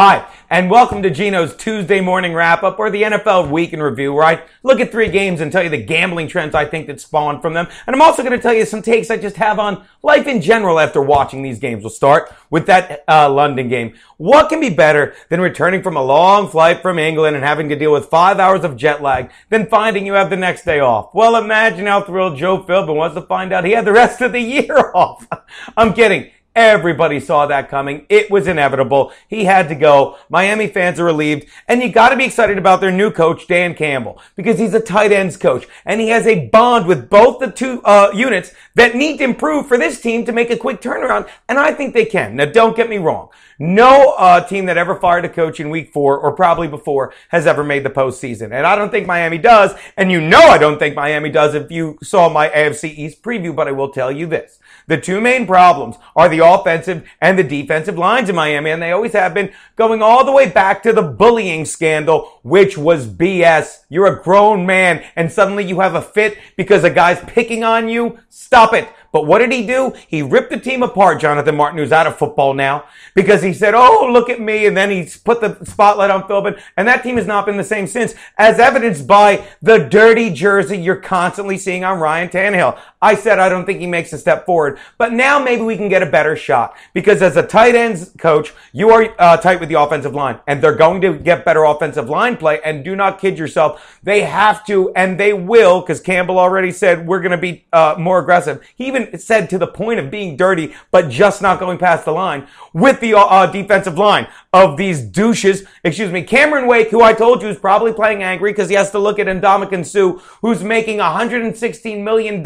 Hi, and welcome to Geno's Tuesday morning wrap-up, or the NFL week in review, where I look at 3 games and tell you the gambling trends I think that spawned from them. And I'm also going to tell you some takes I just have on life in general after watching these games. We'll start with that London game. What can be better than returning from a long flight from England and having to deal with 5 hours of jet lag than finding you have the next day off? Well, imagine how thrilled Joe Philbin was to find out he had the rest of the year off. I'm kidding. Everybody saw that coming. It was inevitable. He had to go. Miami fans are relieved. And you got to be excited about their new coach, Dan Campbell, because he's a tight ends coach. And he has a bond with both the two units that need to improve for this team to make a quick turnaround. And I think they can. Now, don't get me wrong. No team that ever fired a coach in week 4 or probably before has ever made the postseason. And I don't think Miami does. And you know I don't think Miami does if you saw my AFC East preview. But I will tell you this. The 2 main problems are the offensive and the defensive lines in Miami, and they always have been, going all the way back to the bullying scandal, which was BS. You're a grown man, and suddenly you have a fit because a guy's picking on you? Stop it. But what did he do? He ripped the team apart, Jonathan Martin, who's out of football now, because he said, oh, look at me, and then he put the spotlight on Philbin, and that team has not been the same since, as evidenced by the dirty jersey you're constantly seeing on Ryan Tannehill. I said I don't think he makes a step forward, but now maybe we can get a better shot, because as a tight ends coach, you are tight with the offensive line, and they're going to get better offensive line play, and do not kid yourself. They have to, and they will, because Campbell already said we're going to be more aggressive. He even said to the point of being dirty, but just not going past the line with the defensive line of these douches. Cameron Wake, who I told you is probably playing angry because he has to look at Ndamukong Suh, who's making $116 million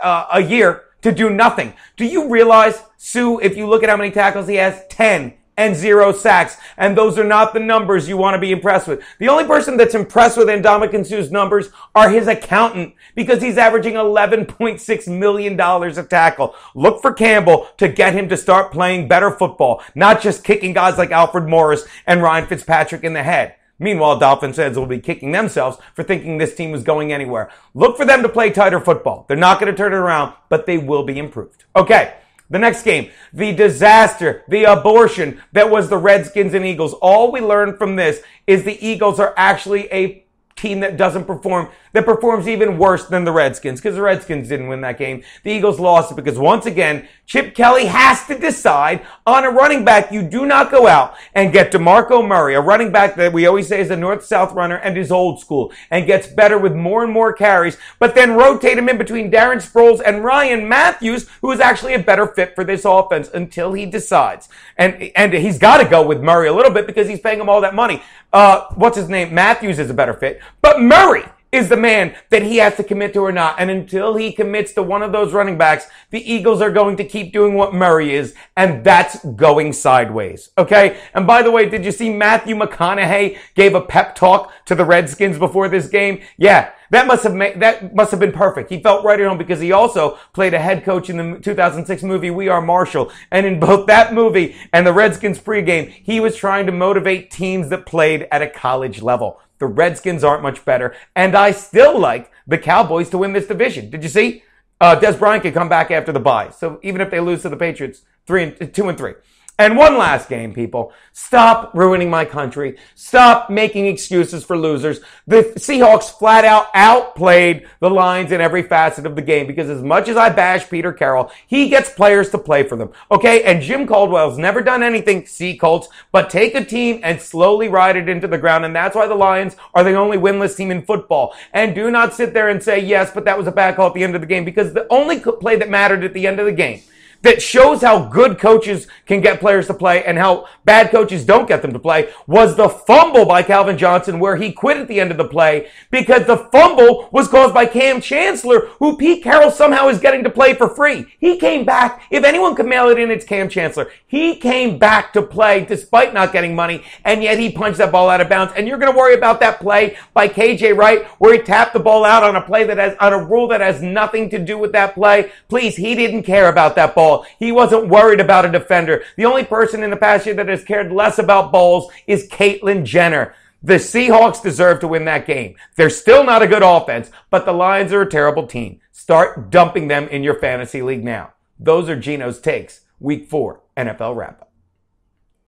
a year to do nothing. Do you realize, Suh, if you look at how many tackles he has, 10 and 0 sacks. And those are not the numbers you want to be impressed with. The only person that's impressed with Ndamukong Suh's numbers are his accountant, because he's averaging $11.6 million a tackle. Look for Campbell to get him to start playing better football, not just kicking guys like Alfred Morris and Ryan Fitzpatrick in the head. Meanwhile, Dolphins fans will be kicking themselves for thinking this team was going anywhere. Look for them to play tighter football. They're not going to turn it around, but they will be improved. Okay. The next game, the disaster, the abortion that was the Redskins and Eagles. All we learned from this is the Eagles are actually a team that doesn't perform, that performs even worse than the Redskins, because the Redskins didn't win that game. The Eagles lost it because, once again, Chip Kelly has to decide on a running back. You do not go out and get DeMarco Murray, a running back that we always say is a north-south runner and is old school and gets better with more and more carries, but then rotate him in between Darren Sproles and Ryan Matthews, who is actually a better fit for this offense, until he decides. And he's got to go with Murray a little bit because he's paying him all that money. What's his name? Matthews is a better fit, but Murray is the man that he has to commit to or not. And until he commits to one of those running backs, the Eagles are going to keep doing what Murray is, and that's going sideways. Okay? And by the way, did you see Matthew McConaughey gave a pep talk to the Redskins before this game? Yeah. That must have been perfect. He felt right at home because he also played a head coach in the 2006 movie We Are Marshall. And in both that movie and the Redskins pregame, he was trying to motivate teams that played at a college level. The Redskins aren't much better, and I still like the Cowboys to win this division. Did you see? Des Bryant could come back after the bye. So even if they lose to the Patriots, 2-3. And one last game, people. Stop ruining my country. Stop making excuses for losers. The Seahawks flat out outplayed the Lions in every facet of the game, because as much as I bash Peter Carroll, he gets players to play for them. Okay? And Jim Caldwell's never done anything, see Colts, but take a team and slowly ride it into the ground. And that's why the Lions are the only winless team in football. And do not sit there and say, yes, but that was a bad call at the end of the game, because the only play that mattered at the end of the game that shows how good coaches can get players to play and how bad coaches don't get them to play was the fumble by Calvin Johnson, where he quit at the end of the play because the fumble was caused by Cam Chancellor, who Pete Carroll somehow is getting to play for free. He came back. If anyone could mail it in, it's Cam Chancellor. He came back to play despite not getting money, and yet he punched that ball out of bounds. And you're going to worry about that play by KJ Wright where he tapped the ball out on a rule that has nothing to do with that play. Please, he didn't care about that ball. He wasn't worried about a defender. The only person in the past year that has cared less about balls is Caitlyn Jenner. The Seahawks deserve to win that game. They're still not a good offense, but the Lions are a terrible team. Start dumping them in your fantasy league now. Those are Geno's takes. Week 4 NFL Wrap-Up.